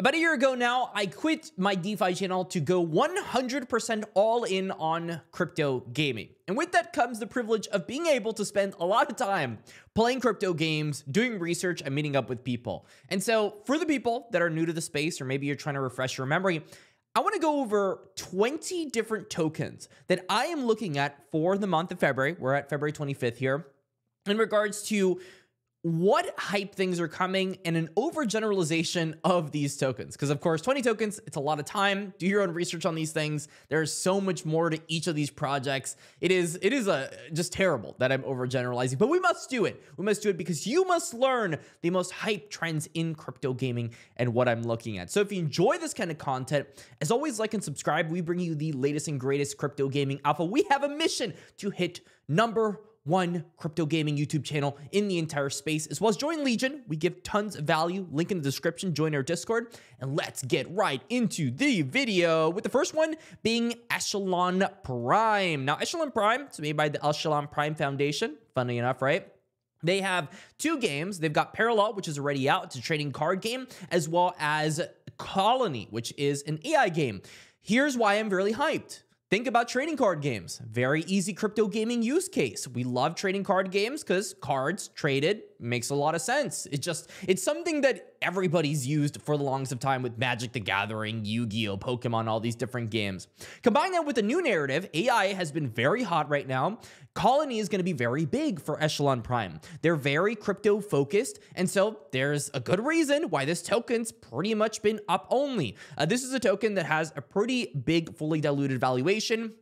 About a year ago now, I quit my DeFi channel to go 100% all in on crypto gaming. And with that comes the privilege of being able to spend a lot of time playing crypto games, doing research, and meeting up with people. And so for the people that are new to the space, or maybe you're trying to refresh your memory, I want to go over 20 different tokens that I am looking at for the month of February. We're at February 25th here, in regards to what hype things are coming and an overgeneralization of these tokens. Because of course, 20 tokens, it's a lot of time. Do your own research on these things. There's so much more to each of these projects. It is just terrible that I'm overgeneralizing, but we must do it. We must do it because you must learn the most hype trends in crypto gaming and what I'm looking at. So if you enjoy this kind of content, as always, like and subscribe. We bring you the latest and greatest crypto gaming alpha. We have a mission to hit #1 crypto gaming YouTube channel in the entire space, as well as join Legion. We give tons of value. Link in the description. Join our Discord, and let's get right into the video with the first one being Echelon Prime. Now, Echelon Prime is made by the Echelon Prime Foundation. Funny enough, right? They have two games. They've got Parallel, which is already out. It's a trading card game, as well as Colony, which is an AI game. Here's why I'm really hyped. Think about trading card games. Very easy crypto gaming use case. We love trading card games because cards traded makes a lot of sense. It's something that everybody's used for the longest of time with Magic the Gathering, Yu-Gi-Oh, Pokemon, all these different games. Combine that with a new narrative. AI has been very hot right now. Colony is going to be very big for Echelon Prime. They're very crypto focused, and so there's a good reason why this token's pretty much been up only. This is a token that has a pretty big fully diluted valuation.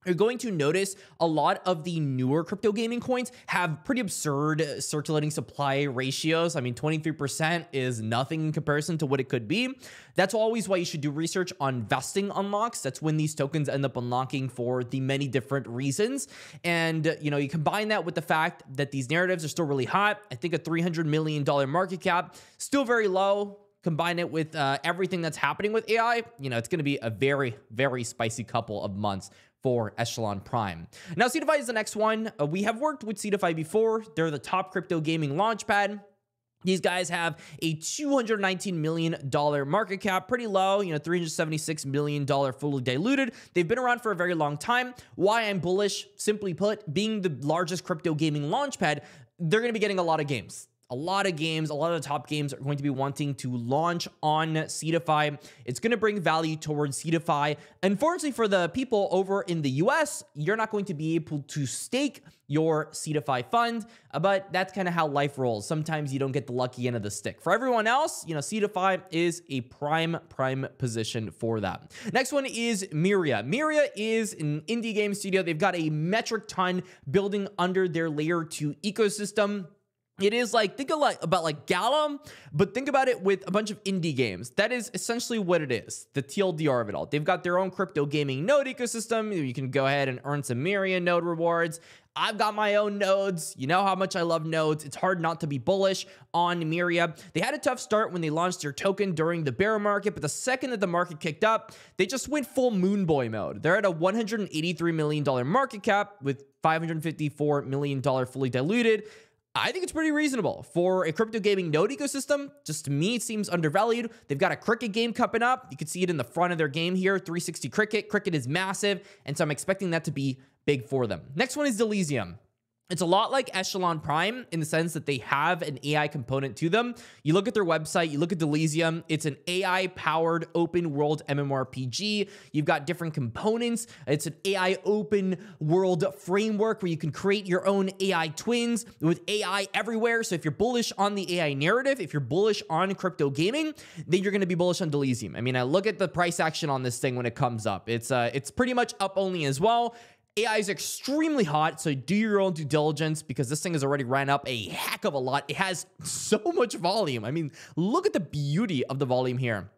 You're going to notice a lot of the newer crypto gaming coins have pretty absurd circulating supply ratios. I mean, 23% is nothing in comparison to what it could be. That's always why you should do research on vesting unlocks. That's when these tokens end up unlocking for the many different reasons. And, you combine that with the fact that these narratives are still really hot. I think a $300 million market cap, still very low. Combine it with everything that's happening with AI, it's going to be a very, very spicy couple of months for Echelon Prime. Now, Seedify is the next one. We have worked with Seedify before. They're the top crypto gaming launchpad. These guys have a $219 million market cap, pretty low, $376 million fully diluted. They've been around for a very long time. Why I'm bullish, simply put, being the largest crypto gaming launchpad, they're going to be getting a lot of games. A lot of the top games are going to be wanting to launch on Seedify. It's going to bring value towards Seedify. Unfortunately, for the people over in the US, you're not going to be able to stake your Seedify fund, but that's kind of how life rolls. Sometimes you don't get the lucky end of the stick. For everyone else, Seedify is a prime position for that. Next one is Myria. Myria is an indie game studio. They've got a metric ton building under their layer 2 ecosystem. It is think about Gala, but think about it with a bunch of indie games. That is essentially what it is, the TLDR of it all. They've got their own crypto gaming node ecosystem. You can go ahead and earn some Myria node rewards. I've got my own nodes. You know how much I love nodes. It's hard not to be bullish on Myria. They had a tough start when they launched their token during the bear market, but the second that the market kicked up, they just went full moon boy mode. They're at a $183 million market cap with $554 million fully diluted. I think it's pretty reasonable for a crypto gaming node ecosystem. Just to me, it seems undervalued. They've got a Cricket game coming up. You can see it in the front of their game here, 360 Cricket. Cricket is massive, and so I'm expecting that to be big for them. Next one is Delysium. It's a lot like Echelon Prime in the sense that they have an AI component to them. You look at their website, you look at Delysium, it's an AI-powered open world MMORPG. You've got different components. It's an AI open world framework where you can create your own AI twins with AI everywhere. So if you're bullish on the AI narrative, if you're bullish on crypto gaming, then you're going to be bullish on Delysium. I mean, I look at the price action on this thing when it comes up. It's pretty much up only as well. AI is extremely hot, so do your own due diligence because this thing has already ran up a heck of a lot. It has so much volume. I mean, look at the beauty of the volume here.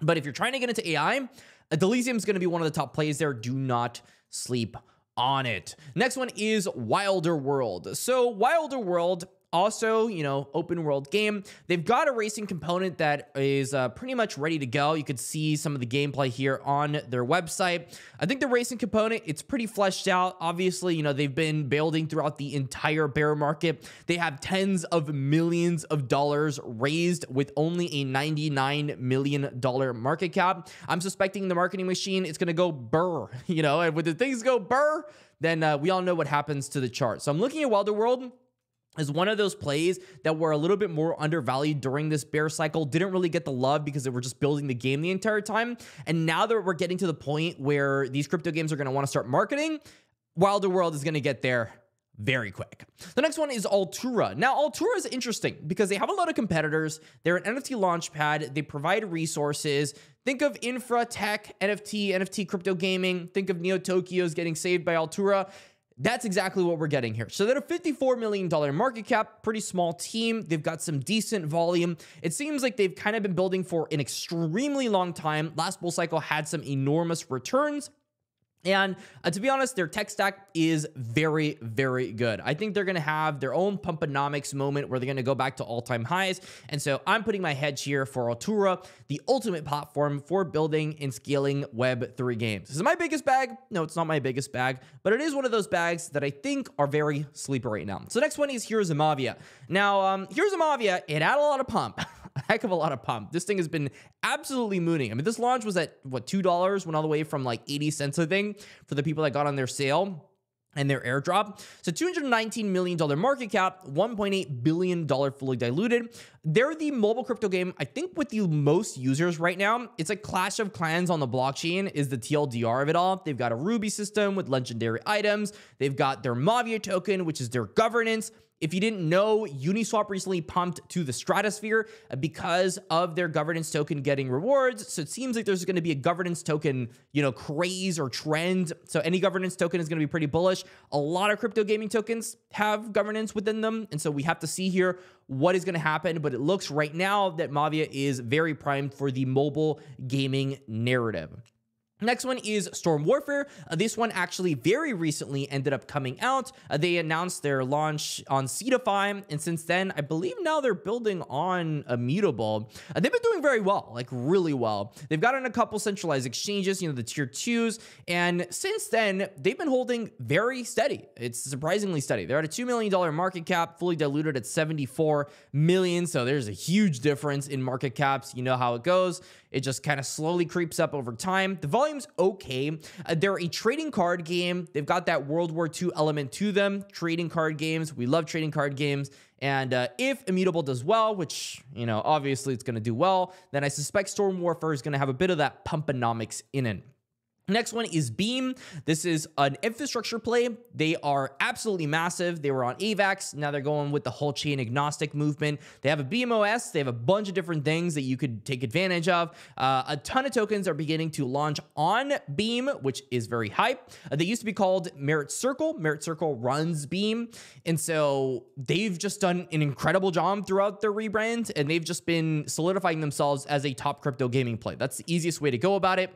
But if you're trying to get into AI, Delysium is going to be one of the top plays there. Do not sleep on it. Next one is Wilder World. So Wilder World, Also, you know, open world game. They've got a racing component that is pretty much ready to go. You could see some of the gameplay here on their website. I think the racing component, it's pretty fleshed out. Obviously, you know, they've been building throughout the entire bear market. They have tens of millions of dollars raised with only a $99 million market cap. I'm suspecting the marketing machine is going to go burr, you know, and when the things go burr, then we all know what happens to the chart. So I'm looking at Wilderworld is one of those plays that were a little bit more undervalued during this bear cycle, didn't really get the love because they were just building the game the entire time. And now that we're getting to the point where these crypto games are going to want to start marketing, Wilderworld is going to get there very quick. The next one is Altura. Now, Altura is interesting because they have a lot of competitors. They're an NFT launchpad. They provide resources. Think of infra, tech, NFT crypto gaming. Think of Neo Tokyo's getting saved by Altura. That's exactly what we're getting here. So they're a $54 million market cap, pretty small team. They've got some decent volume. It seems like they've kind of been building for an extremely long time. Last bull cycle had some enormous returns. And to be honest, their tech stack is very, very good. I think they're going to have their own Pumponomics moment where they're going to go back to all-time highs. And so I'm putting my hedge here for Altura, the ultimate platform for building and scaling Web3 games. Is it my biggest bag? No, it's not my biggest bag, but it is one of those bags that I think are very sleeper right now. So next one is Heroes of Mavia. Now, Heroes of Mavia, it had a lot of pump. A heck of a lot of pump. This thing has been absolutely mooning. I mean, this launch was at, what, $2? Went all the way from like 80 cents, I think, for the people that got on their sale and their airdrop. So $219 million market cap, $1.8 billion fully diluted. They're the mobile crypto game, I think, with the most users right now. It's like Clash of Clans on the blockchain is the TLDR of it all. They've got a Ruby system with legendary items. They've got their Mavia token, which is their governance. If you didn't know, Uniswap recently pumped to the stratosphere because of their governance token getting rewards. So it seems like there's going to be a governance token, you know, craze or trend. So any governance token is going to be pretty bullish. A lot of crypto gaming tokens have governance within them. And so we have to see here what is going to happen. But it looks right now that Mavia is very primed for the mobile gaming narrative. Next one is Storm Warfare. This one actually very recently ended up coming out. They announced their launch on Cetify, and since then, I believe now they're building on Immutable. They've been doing very well, like really well. They've gotten a couple centralized exchanges, you know, the tier 2s, and since then, they've been holding very steady. It's surprisingly steady. They're at a $2 million market cap, fully diluted at 74 million, so there's a huge difference in market caps. You know how it goes. It just kind of slowly creeps up over time. The volume's okay. They're a trading card game. They've got that World War II element to them. Trading card games. We love trading card games. And if Immutable does well, which, you know, obviously it's going to do well, then I suspect Storm Warfare is going to have a bit of that pumponomics in it. Next one is Beam. This is an infrastructure play. They are absolutely massive. They were on AVAX. Now they're going with the whole chain agnostic movement. They have a Beam OS. They have a bunch of different things that you could take advantage of. A ton of tokens are beginning to launch on Beam, which is very hype. They used to be called Merit Circle. Merit Circle runs Beam. And so they've just done an incredible job throughout their rebrand, and they've just been solidifying themselves as a top crypto gaming play. That's the easiest way to go about it.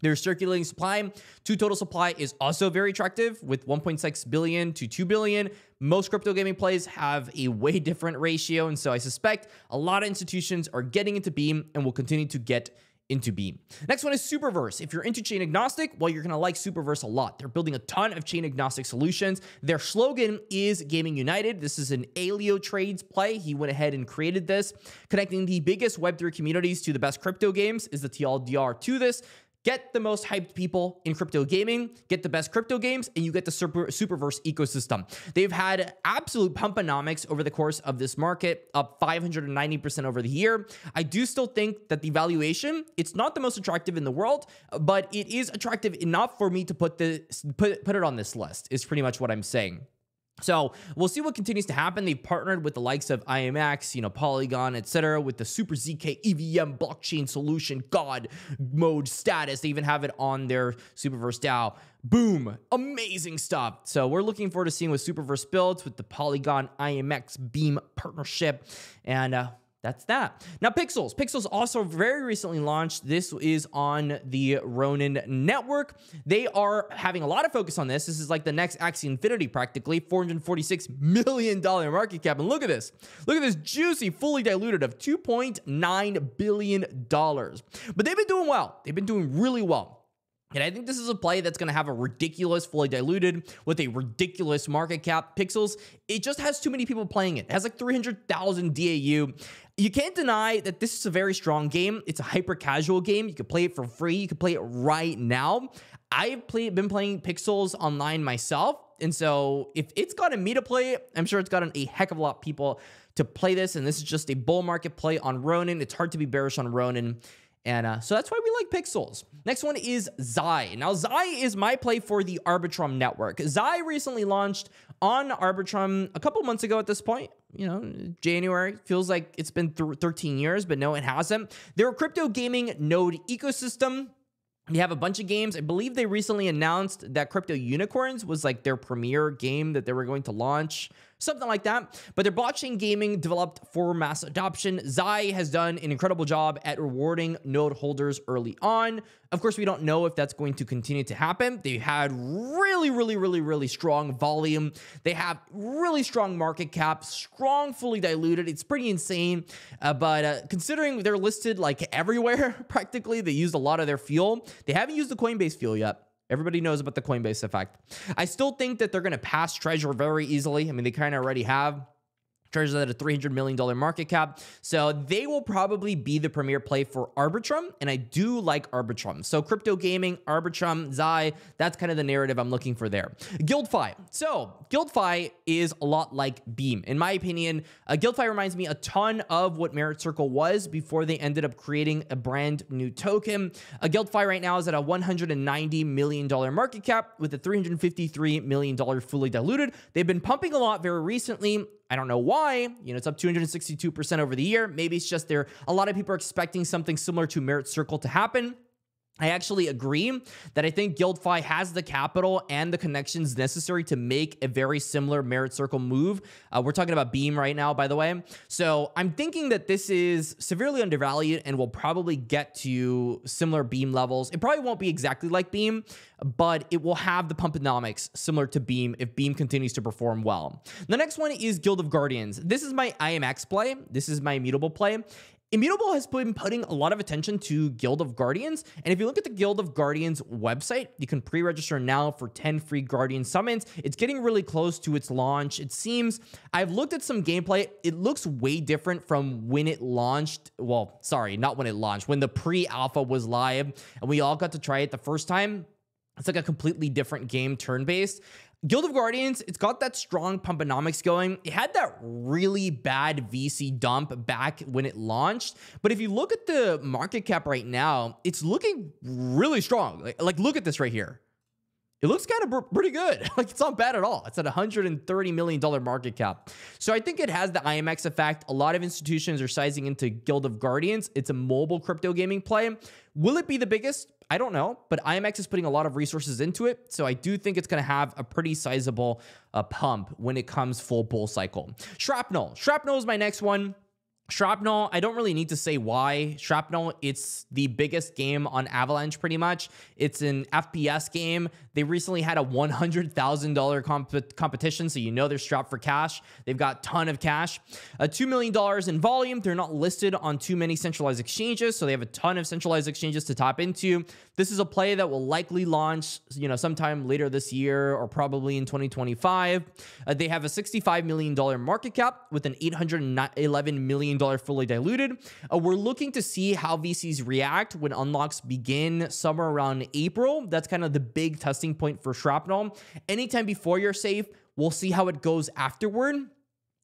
Their circulating supply to total supply is also very attractive with 1.6 billion to 2 billion. Most crypto gaming plays have a way different ratio. And so I suspect a lot of institutions are getting into Beam and will continue to get into Beam. Next one is Superverse. If you're into chain agnostic, well, you're going to like Superverse a lot. They're building a ton of chain agnostic solutions. Their slogan is Gaming United. This is an Aleo Trades play. He went ahead and created this. Connecting the biggest Web3 communities to the best crypto games is the TLDR to this. Get the most hyped people in crypto gaming, get the best crypto games, and you get the Superverse ecosystem. They've had absolute pumponomics over the course of this market, up 590% over the year. I do still think that the valuation, it's not the most attractive in the world, but it is attractive enough for me to put it on this list, is pretty much what I'm saying. So we'll see what continues to happen. They've partnered with the likes of IMX, you know, Polygon, etc., with the Super ZK EVM blockchain solution God mode status. They even have it on their Superverse DAO. Boom. Amazing stuff. So we're looking forward to seeing what Superverse builds with the Polygon IMX Beam partnership. And that's that. Now, Pixels. Pixels also very recently launched. This is on the Ronin network. They are having a lot of focus on this. This is like the next Axie Infinity practically. $446 million market cap. And look at this. Look at this juicy, fully diluted of $2.9 billion. But they've been doing well. They've been doing really well. And I think this is a play that's going to have a ridiculous fully diluted with a ridiculous market cap. Pixels, it just has too many people playing it. It has like 300,000 DAU. You can't deny that this is a very strong game. It's a hyper casual game. You can play it for free. You can play it right now. I've been playing Pixels online myself. And so if it's gotten me to play it, I'm sure it's gotten a heck of a lot of people to play this. And this is just a bull market play on Ronin. It's hard to be bearish on Ronin. And so that's why we like Pixels. Next one is Zai. Now, Zai is my play for the Arbitrum network. Zai recently launched on Arbitrum a couple months ago at this point. You know, January. Feels like it's been 13 years, but no, it hasn't. They're a crypto gaming node ecosystem. They have a bunch of games. I believe they recently announced that Crypto Unicorns was like their premier game that they were going to launch. Something like that. But their blockchain gaming developed for mass adoption. Zai has done an incredible job at rewarding node holders early on. Of course, we don't know if that's going to continue to happen. They had really strong volume. They have really strong market cap, strong fully diluted. It's pretty insane. But considering they're listed like everywhere, practically, they used a lot of their fuel. They haven't used the Coinbase fuel yet. Everybody knows about the Coinbase effect. I still think that they're going to pass Treasure very easily. I mean, they kind of already have. Treasure's at a $300 million market cap. So they will probably be the premier play for Arbitrum. And I do like Arbitrum. So crypto gaming, Arbitrum, Zai, that's kind of the narrative I'm looking for there. GuildFi. So GuildFi is a lot like Beam. In my opinion, GuildFi reminds me a ton of what Merit Circle was before they ended up creating a brand new token. GuildFi right now is at a $190 million market cap with a $353 million fully diluted. They've been pumping a lot very recently. I don't know why. You know, it's up 262% over the year. Maybe it's just a lot of people are expecting something similar to Merit Circle to happen. I actually agree that I think GuildFi has the capital and the connections necessary to make a very similar Merit Circle move. We're talking about Beam right now, by the way. So I'm thinking that this is severely undervalued and will probably get to similar Beam levels. It probably won't be exactly like Beam, but it will have the pumponomics similar to Beam if Beam continues to perform well. The next one is Guild of Guardians. This is my IMX play. This is my Immutable play. Immutable has been putting a lot of attention to Guild of Guardians. And if you look at the Guild of Guardians website, you can pre-register now for 10 free Guardian summons. It's getting really close to its launch. It seems, I've looked at some gameplay. It looks way different from when it launched. Well, sorry, not when it launched, when the pre-alpha was live and we all got to try it the first time. It's like a completely different game, turn-based. Guild of Guardians, it's got that strong pumponomics going. It had that really bad VC dump back when it launched. But if you look at the market cap right now, it's looking really strong. Like look at this right here. It looks kind of pretty good. Like it's not bad at all. It's at $130 million market cap. So I think it has the IMX effect. A lot of institutions are sizing into Guild of Guardians. It's a mobile crypto gaming play. Will it be the biggest? I don't know, but IMX is putting a lot of resources into it. So I do think it's going to have a pretty sizable pump when it comes full bull cycle. Shrapnel. Shrapnel is my next one. Shrapnel, I don't really need to say why. Shrapnel, it's the biggest game on Avalanche pretty much. It's an FPS game. They recently had a $100,000 competition, so you know they're strapped for cash. They've got a ton of cash. $2 million in volume. They're not listed on too many centralized exchanges, so they have a ton of centralized exchanges to tap into. This is a play that will likely launch, you know, sometime later this year or probably in 2025. They have a $65 million market cap with an $811 million fully diluted. We're looking to see how VCs react when unlocks begin somewhere around April. That's kind of the big testing point for Shrapnel. Anytime before you're safe, we'll see how it goes afterward.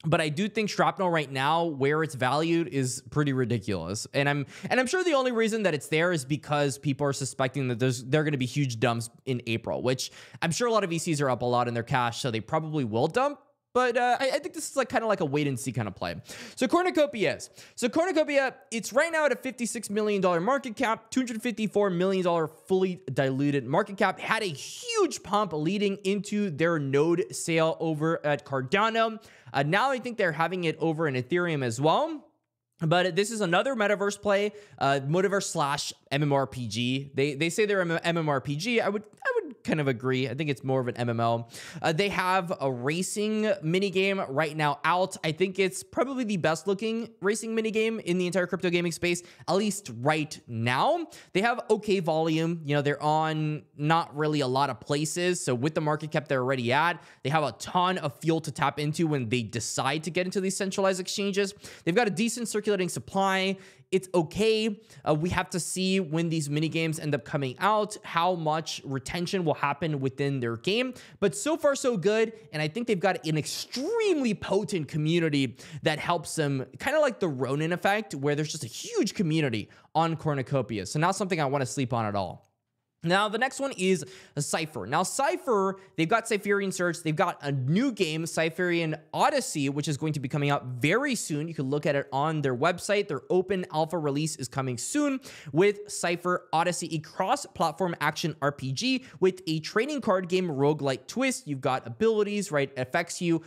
But I do think Shrapnel right now, where it's valued, is pretty ridiculous. And I'm sure the only reason that it's there is because people are suspecting that there are going to be huge dumps in April, which I'm sure a lot of VCs are up a lot in their cash, so they probably will dump. But I think this is like kind of like a wait and see kind of play. So Cornucopia is. So Cornucopia, it's right now at a $56 million market cap, $254 million fully diluted market cap. Had a huge pump leading into their node sale over at Cardano. Now I think they're having it over in Ethereum as well. But this is another metaverse play, metaverse slash MMORPG. They say they're an MMORPG. I would kind of agree. I think it's more of an MMO. They have a racing minigame right now out. I think it's probably the best looking racing minigame in the entire crypto gaming space, at least right now. They have okay volume. You know, they're on not really a lot of places. So with the market cap they're already at, they have a ton of fuel to tap into when they decide to get into these centralized exchanges. They've got a decent circulating supply. It's okay. We have to see when these mini games end up coming out, how much retention will happen within their game. But so far, so good. And I think they've got an extremely potent community that helps them, kind of like the Ronin effect, where there's just a huge community on Cornucopia. So not something I want to sleep on at all. Now, the next one is Cypher. Now, Cypher, they've got Cypherian Search. They've got a new game, Cypherian Odyssey, which is going to be coming out very soon. You can look at it on their website. Their open alpha release is coming soon with Cypher Odyssey, a cross-platform action RPG with a trading card game roguelike twist. You've got abilities, right? It affects you.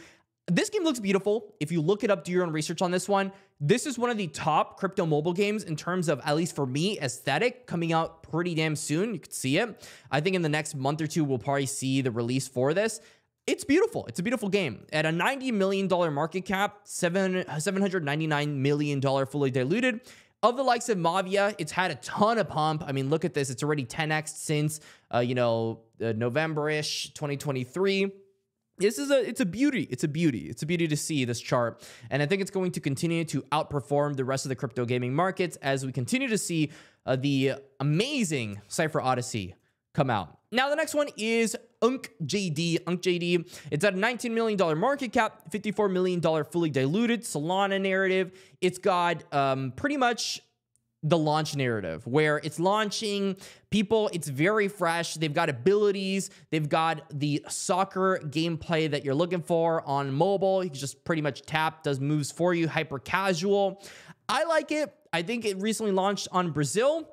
This game looks beautiful. If you look it up, do your own research on this one. This is one of the top crypto mobile games in terms of, at least for me, aesthetic, coming out pretty damn soon. You could see it. I think in the next month or two, we'll probably see the release for this. It's beautiful. It's a beautiful game. At a $90 million market cap, $799 million fully diluted. Of the likes of Mavia, it's had a ton of pump. I mean, look at this. It's already 10x since, November-ish 2023. It's a beauty. It's a beauty to see this chart. And I think it's going to continue to outperform the rest of the crypto gaming markets as we continue to see the amazing Cypher Odyssey come out. Now, the next one is UnkJD. UnkJD, it's at a $19 million market cap, $54 million fully diluted, Solana narrative. It's got pretty much the launch narrative where it's launching people. It's very fresh. They've got abilities. They've got the soccer gameplay that you're looking for on mobile. You can just pretty much tap, does moves for you, hyper casual. I like it. I think it recently launched on Brazil.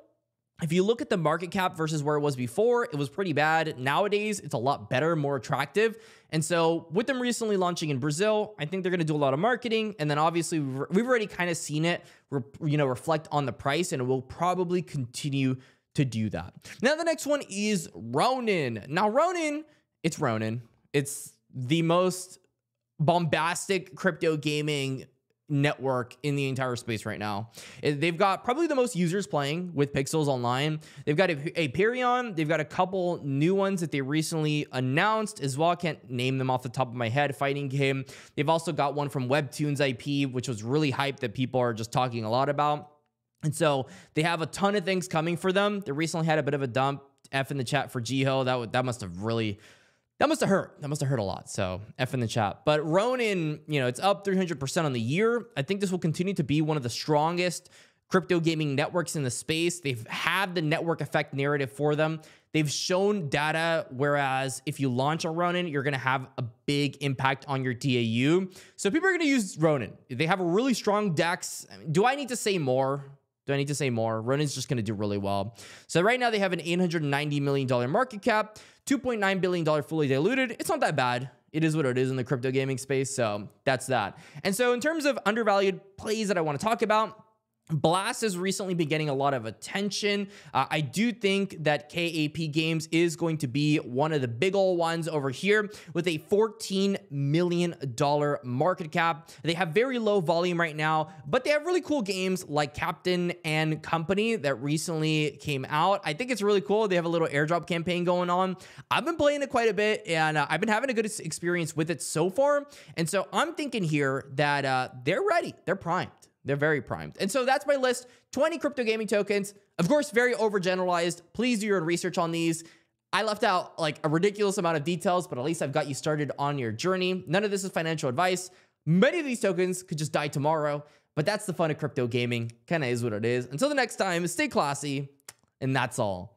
If you look at the market cap versus where it was before, it was pretty bad. Nowadays, it's a lot better, more attractive. And so with them recently launching in Brazil, I think they're going to do a lot of marketing. And then obviously we've already kind of seen it, reflect on the price, and it will probably continue to do that. Now, the next one is Ronin. Now, Ronin, it's Ronin. It's the most bombastic crypto gaming network in the entire space right now. They've got probably the most users playing with Pixels Online. They've got Aperion. They've got a couple new ones that they recently announced as well. I can't name them off the top of my head. Fighting game. They've also got one from Webtoons IP, which was really hyped that people are just talking a lot about. And so they have a ton of things coming for them. They recently had a bit of a dump. F in the chat for Jiho. That must have really... That must have hurt. That must have hurt a lot. So F in the chat. But Ronin, it's up 300% on the year. I think this will continue to be one of the strongest crypto gaming networks in the space. They've had the network effect narrative for them. They've shown data, whereas if you launch a Ronin, you're going to have a big impact on your DAU. So people are going to use Ronin. They have a really strong DEX. Do I need to say more? Ronin's just going to do really well. So right now they have an $890 million market cap, $2.9 billion fully diluted. It's not that bad. It is what it is in the crypto gaming space. So that's that. And so in terms of undervalued plays that I want to talk about, Blast has recently been getting a lot of attention. I do think that KAP Games is going to be one of the big old ones over here with a $14 million market cap. They have very low volume right now, but they have really cool games like Captain and Company that recently came out. I think it's really cool. They have a little airdrop campaign going on. I've been playing it quite a bit, and I've been having a good experience with it so far. And so I'm thinking here that they're ready. They're primed. They're very primed. And so that's my list. 20 crypto gaming tokens. Of course, very overgeneralized. Please do your own research on these. I left out like a ridiculous amount of details, but at least I've got you started on your journey. None of this is financial advice. Many of these tokens could just die tomorrow, but that's the fun of crypto gaming. Kind of is what it is. Until the next time, stay classy, and that's all.